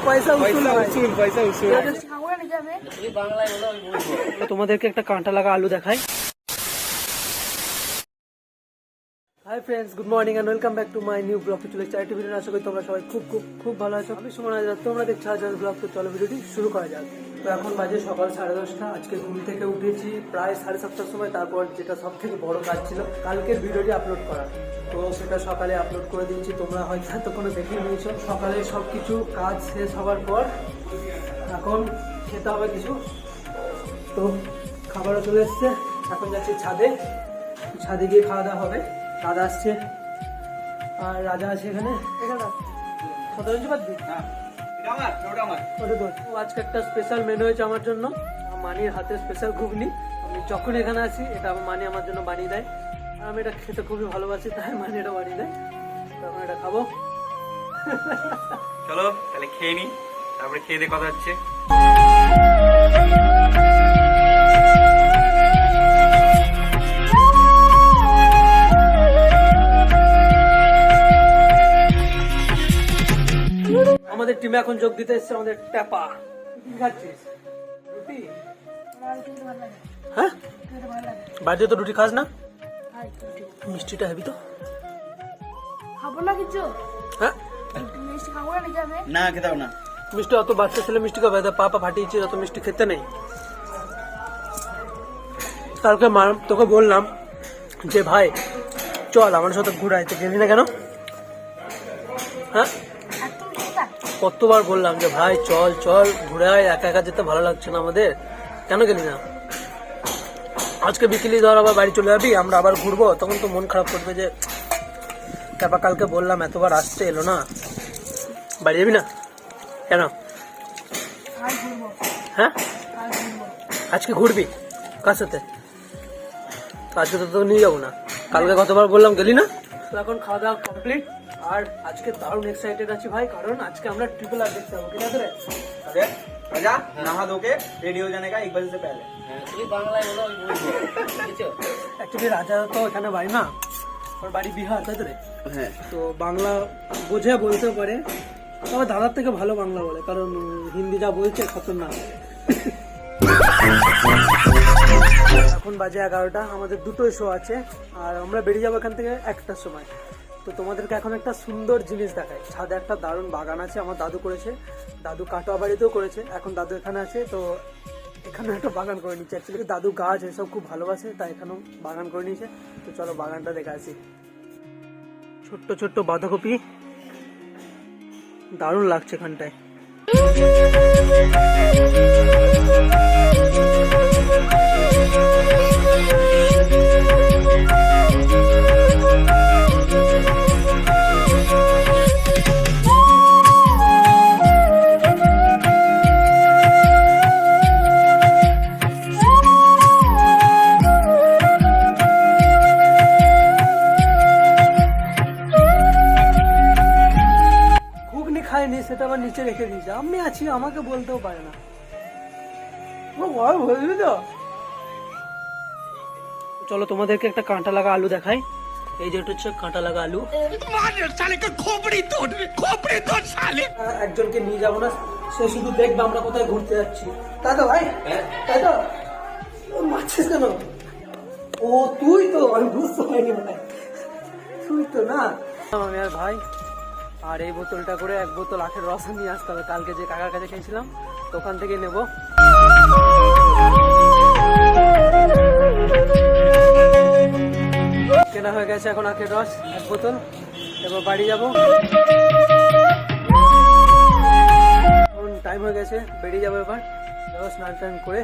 পয়সা উসুল। তোমাদেরকে একটা কাঁটা লাগা আলু দেখাই। Hi friends, good morning and welcome back to my new blog. চলে এসেছি আরেকটি ভিডিও। আশা করি তোমরা সবাই খুব ভালো আছো। আমি সুমন আজ, তোমরা দেখছো আজ ব্লগ। তো চলো ভিডিওটি শুরু করা যাক। তো এখন বাজে সকাল 10:30। আজকে ঘুম থেকে উঠেছি প্রায় 7:30টার সময়। তারপর যেটা সব থেকে বড় কাজ ছিল কালকের ভিডিওটি আপলোড করা, তো সেটা সকালে আপলোড করে দিয়েছি। তোমরা হয়তো এতক্ষণে দেখে নিয়েছো। সকালে সবকিছু কাজ শেষ হওয়ার পর এখন খেতে হবে কিছু। তো খাবারও চলে এসছে। এখন যাচ্ছি ছাদে গিয়ে খাওয়া দাওয়া হবে। দাদা আসছে আর রাজা আছে এখানে। আজকে একটা স্পেশাল মেনু হয়েছে আমার জন্য। মানির হাতে স্পেশাল ঘুগনি। আমি যখন এখানে আসি এটা মানি আমার জন্য বানিয়ে দেয়। আর আমি এটা খেতে খুবই ভালোবাসি, তাই মানি এটা বানিয়ে দেয়। তখন এটা খাবো। চলো তাহলে খেয়ে নি, তারপরে খেয়ে দিয়ে কথা হচ্ছে। আমাদের টিমে এখন যোগ দিতে এসছে আমাদের ট্যাপা। কি খাচ্ছিস? রুটি? হ্যাঁ, বাড়িতে তো রুটি খাস না? মিষ্টিটা হেবি তো। খাবো না কিছু। হ্যাঁ, মিষ্টি খাবো না যাবে না খেতাও না মিষ্টি। অত বাচ্চা ছেলে মিষ্টি খাবে? পাপা ফাটিয়েছে, অত মিষ্টি খেতে নেই। কালকে তোকে বললাম যে ভাই চল আমার সাথে ঘুরাই, তো গেলি না কেন? হ্যাঁ, কতবার বললাম যে ভাই চল চল ঘুরে আয়, একা একা যেতে ভালো লাগছে না আমাদের, কেন গেলি না? আজকে বিকেলে ধর আবার বাড়ি চলে যাবি, আমরা আবার ঘুরবো, তখন তো মন খারাপ করবে যে তারপর কালকে বললাম এতবার আসছে এলো না। বাড়ি যাবি না কেন? হ্যাঁ, আজকে ঘুরবি কার সাথে? আজকে তো নিয়ে যাবো না, কালকে কতবার বললাম গেলি না। তো এখন খাওয়া দাওয়া কমপ্লিট। আর আজকে দারুণ এক্সাইটেড আছি ভাই, কারণ আজকে আমরা ট্রিপল আর দেখতে যাবো। কিনা রে राजा नहा धो के रेडी हो जाने का 1 बजे से पहले। অ্যাকচুয়ালি রাজা তো এখানে বাড়ি না, ওর বাড়ি বিহার, তাই তো রে? হ্যাঁ, তো বাংলা বোঝে, বলতেও পারে। তবে দাদার থেকে ভালো বাংলা বলে, কারণ হিন্দি যা বলছে খতরনাক। এখন বাজে 11টা, আমাদের দুটোই শো আছে। আর আমরা বেরিয়ে যাবো এখান থেকে 1টার সময়। তো তোমাদেরকে এখন একটা সুন্দর জিনিস দেখাই। ছাদে একটা দারুণ বাগান আছে, আমার দাদু করেছে। দাদু কাটোয়া বাড়িতেও করেছে, এখন দাদু এখানে আছে। তো এখানে একটা বাগান করে নিচ্ছে। অ্যাকচুয়ালি দাদু গাছ এসব খুব ভালোবাসে, তাই এখানেও বাগান করে নিয়েছে। তো চলো বাগানটা দেখে আসি। ছোট্ট ছোট্ট বাঁধাকপি, দারুণ লাগছে এখানটায়। সেটা আবার নিচে রেখে দিয়েছে। আমি আছি, আমাকে বলতেও পারে না। বলবি তো? চলো তোমাদেরকে একটা কাঁটা লাগা আলু দেখাই। এই যে হচ্ছে কাঁটা লাগা আলু। একজনকে নিয়ে যাবো না, সে শুধু দেখবে আমরা কোথায় ঘুরতে যাচ্ছি, তাই তো ভাই? তাই তো? মারছিস কেন? ও তুই তো, আমি বুঝতে পারিনি ভাই, তুই তো না। আমি আর ভাই আর এই বোতলটা করে 1 বোতল আখের রস নিয়ে আসতে হবে। কালকে যে কাকার কাছে খেয়েছিলাম তো ওখান থেকে নেব। কেনা হয়ে গেছে এখন আখের রস 1 বোতল। এবার বাড়ি যাব, টাইম হয়ে গেছে, বেরিয়ে যাবো এবার। স্নান টান করে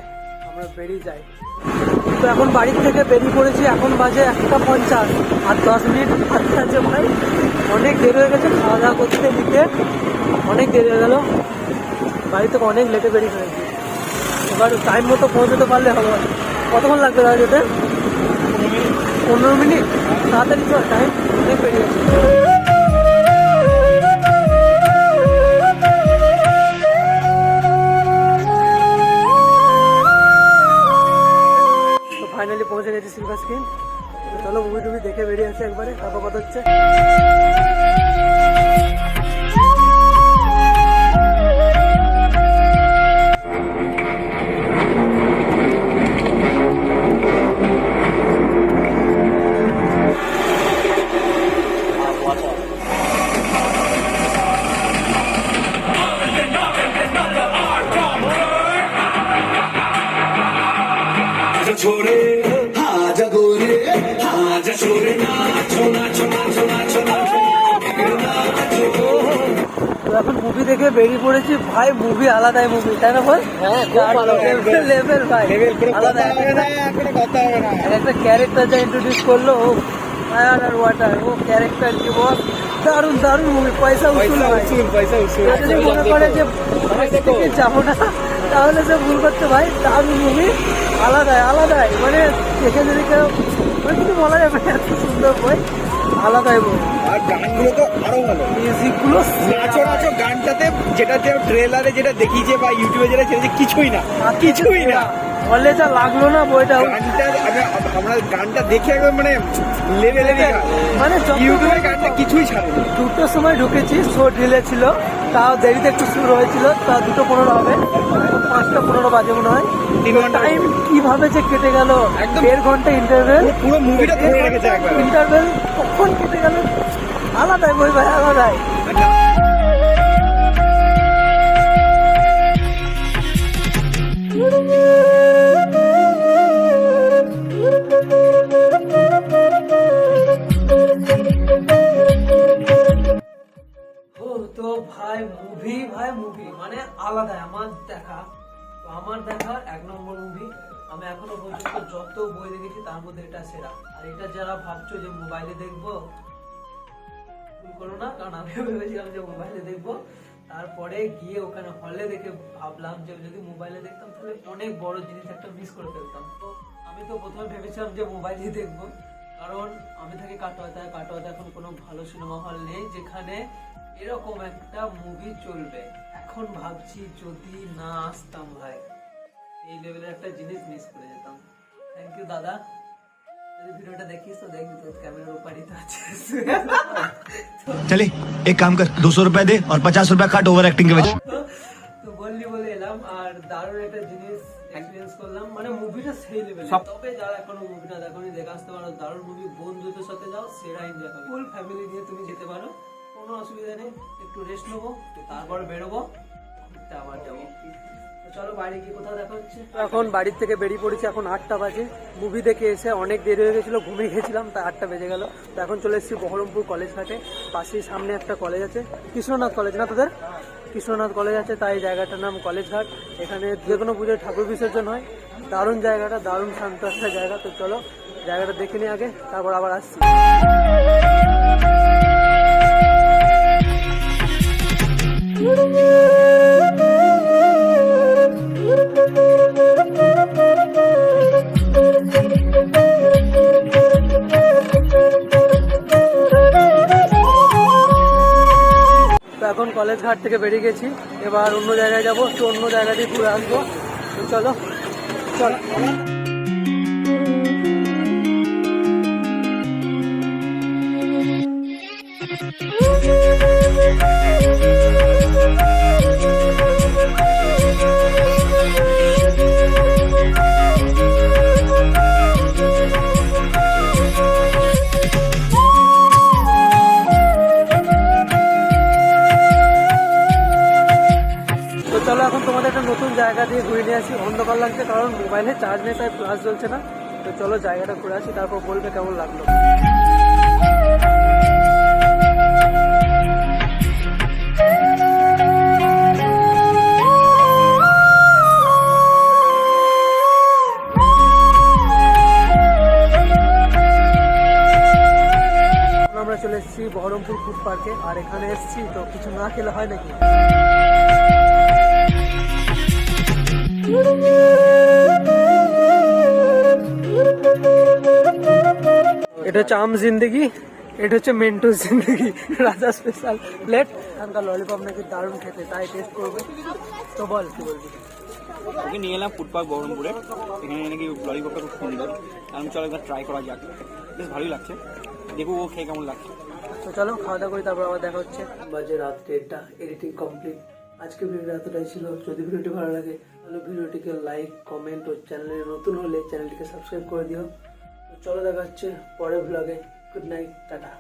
আমরা বেরিয়ে যাই। তো এখন বাড়ির থেকে বেরিয়ে পড়েছি। এখন বাজে 1:50 আর 10 মিনিট হাতে আছে ভাই। অনেক দেরি হয়ে গেছে, খাওয়া দাওয়া করতে দিতে অনেক দেরি হয়ে গেল। বাড়ি থেকে অনেক লেটে বেরিয়ে ফেলেছি। এবার টাইম মতো পৌঁছতে পারলে হবে। কতক্ষণ লাগবে দাদা যেতে? 15 মিনিট। তাড়াতাড়ি চল, টাইম অনেক বেরিয়ে গেছে। ফাইনালি পৌঁছে গেছি সিলভার স্ক্রিন। চলো মুভি টুভি দেখে বেরিয়ে আসছে একবারে, তারপর কথা হচ্ছে। থেকে বেরিয়ে পড়েছি ভাই, মুভি আলাদাই মুভি, তাই না বল? লেভেল ভাই আলাদা। একটা ক্যারেক্টার যা ইন্ট্রোডিউস করলো, ও ফায়ার আর ওয়াটার, ও ক্যারেক্টার কি বল, দারুণ দারুণ মুভি, পয়সা উসুল ভাই। কেউ যদি মনে করে যে থেকে যাবো না, তাহলে সে ভুল করতে ভাই। দারুণ মুভি, আলাদাই আলাদাই, মানে দেখে যদি কেউ মানে কিছু বলা যাবে না, এত সুন্দর বই, আলাদাই বই। আর গানগুলো তো আরো ভালো, মিউজিক গুলো নাচো নাচো গানটাতে যেটা ট্রেলারে যেটা দেখিয়েছে বা ইউটিউবে যেটা ছেড়েছে, কিছুই না, কিছুই না। বললে যা লাগলো না বইটা, গানটা আমরা গানটা দেখে একদম মানে লেভেলে মানে ইউটিউবে গানটা কিছুই ছাড়ে। 2টোর সময় ঢুকেছি, শো ঢিলে ছিল, তাও দেরিতে একটু শুরু হয়েছিল, তা 2:15 হবে, 5:15 বাজে মনে হয়। 3 ঘন্টা টাইম কিভাবে যে কেটে গেল, একদম 1.5 ঘন্টা ইন্টারভেল, পুরো মুভিটা ধরে রেখেছে একবার। ইন্টারভেল কখন কেটে গেল, আলাদাই বই ভাই, আলাদাই। ও তো ভাই মুভি, মানে আলাদা। আমার দেখা 1 নম্বর মুভি। আমি এখনো পর্যন্ত যত বই দেখেছি তার মধ্যে এটা সেরা। আর এটা যারা ভাবছো যে মোবাইলে দেখবো, ভুল করো না, কারণ আমি ভেবেছিলাম যে মোবাইলে দেখবো, তারপরে গিয়ে ওখানে হলে দেখে ভাবলাম যে যদি মোবাইলে দেখতাম তাহলে অনেক বড় জিনিস একটা মিস করে ফেলতাম। তো আমি তো প্রথমে ভেবেছিলাম যে মোবাইলে দেখবো, কারণ আমি থাকি কাটোয়াতে এখন কোনো ভালো সিনেমা হল নেই যেখানে এরকম একটা মুভি চলবে। এখন ভাবছি যদি না আসতাম ভাই, এই লেভেলের একটা জিনিস মিস করে যেতাম। থ্যাংক ইউ দাদা, যদি ভিডিওটা দেখিস তো দেখবি তো ক্যামেরার উপারই তো আছে। चले एक काम कर 200 रुपए दे और 50 रुपए काट ओवर एक्टिंग के वजह। তো বললি বলে এলাম, আর দারুণ একটা জিনিস এক্সপিরিয়েন্স করলাম, মানে মুভিটা সেই লেভেলে। তবে যারা এখনো মুভিটা দেখোনি, দেখে আসতে পারো, দারুণ মুভি, বন্ধুদের সাথে যাও, সেরা এনজয় হবে। ফুল ফ্যামিলি নিয়ে তুমি যেতে পারো, কোনো অসুবিধা নেই। একটু রেস্ট নেবো, তারপর বেরোবো, ঘুরতে আবার যাবো। তো চলো বাইরে গিয়ে কোথাও দেখা হচ্ছে। এখন বাড়ির থেকে বেরিয়ে পড়েছি, এখন 8টা বাজে। মুভি দেখে এসে অনেক দেরি হয়ে গেছিলো, ঘুমিয়ে গেছিলাম, তাই 8টা বেজে গেল। তো এখন চলে এসেছি বহরমপুর কলেজ ঘাটে, পাশেই সামনে একটা কলেজ আছে, কৃষ্ণনাথ কলেজ না তোদের? কৃষ্ণনাথ কলেজ আছে, তাই জায়গাটার নাম কলেজ ঘাট। এখানে যে কোনো পুজোয় ঠাকুর বিসর্জন হয়। দারুণ জায়গাটা, দারুণ শান্ত একটা জায়গা। তো চলো জায়গাটা দেখে নিই আগে, তারপর আবার আসছি। তো এখন কলেজ ঘাট থেকে বেরিয়ে গেছি, এবার অন্য জায়গায় যাবো, তো অন্য জায়গা দিয়ে ঘুরে আসবো। তো চলো চলো। চলো এখন তোমাদের একটা নতুন জায়গা দিয়ে ঘুরে নিয়ে আসি। অন্ধকার লাগছে কারণ মোবাইলে চার্জ নেই, তাই ফ্ল্যাশ জ্বলছে না। তো চলো জায়গাটা ঘুরে আসি, তারপর বলবে কেমন লাগলো। আমরা চলে এসেছি বহরমপুর ফুড পার্কে, আর এখানে এসেছি তো কিছু না খেলে হয় নাকি। এটা হচ্ছে আম জিন্দেগি, এটা হচ্ছে মেন্টোস জিন্দেগি, রাজা স্পেশাল প্লেট। এখানকার ললিপপ নাকি দারুণ খেতে, তাই টেস্ট করবে। তো বল কি বলবি? ওকে নিয়ে এলাম ফুড পার্ক বহরমপুরে, এখানে নাকি ললিপপটা খুব সুন্দর। আমি চলো একবার ট্রাই করা যাক, বেশ ভালোই লাগছে, দেখো ও খেয়ে কেমন লাগছে। তো চলো খাওয়া দাওয়া করি, তারপর আবার দেখা হচ্ছে। বাজে রাত 1টা, এডিটিং কমপ্লিট। আজকে ভিডিও এতটাই ছিল। যদি ভিডিওটি ভালো লাগে তাহলে ভিডিওটিকে লাইক, কমেন্ট ও চ্যানেলে নতুন হলে চ্যানেলটিকে সাবস্ক্রাইব করে দিও। তো চলো দেখা হচ্ছে পরের ব্লগে। Good night, tata.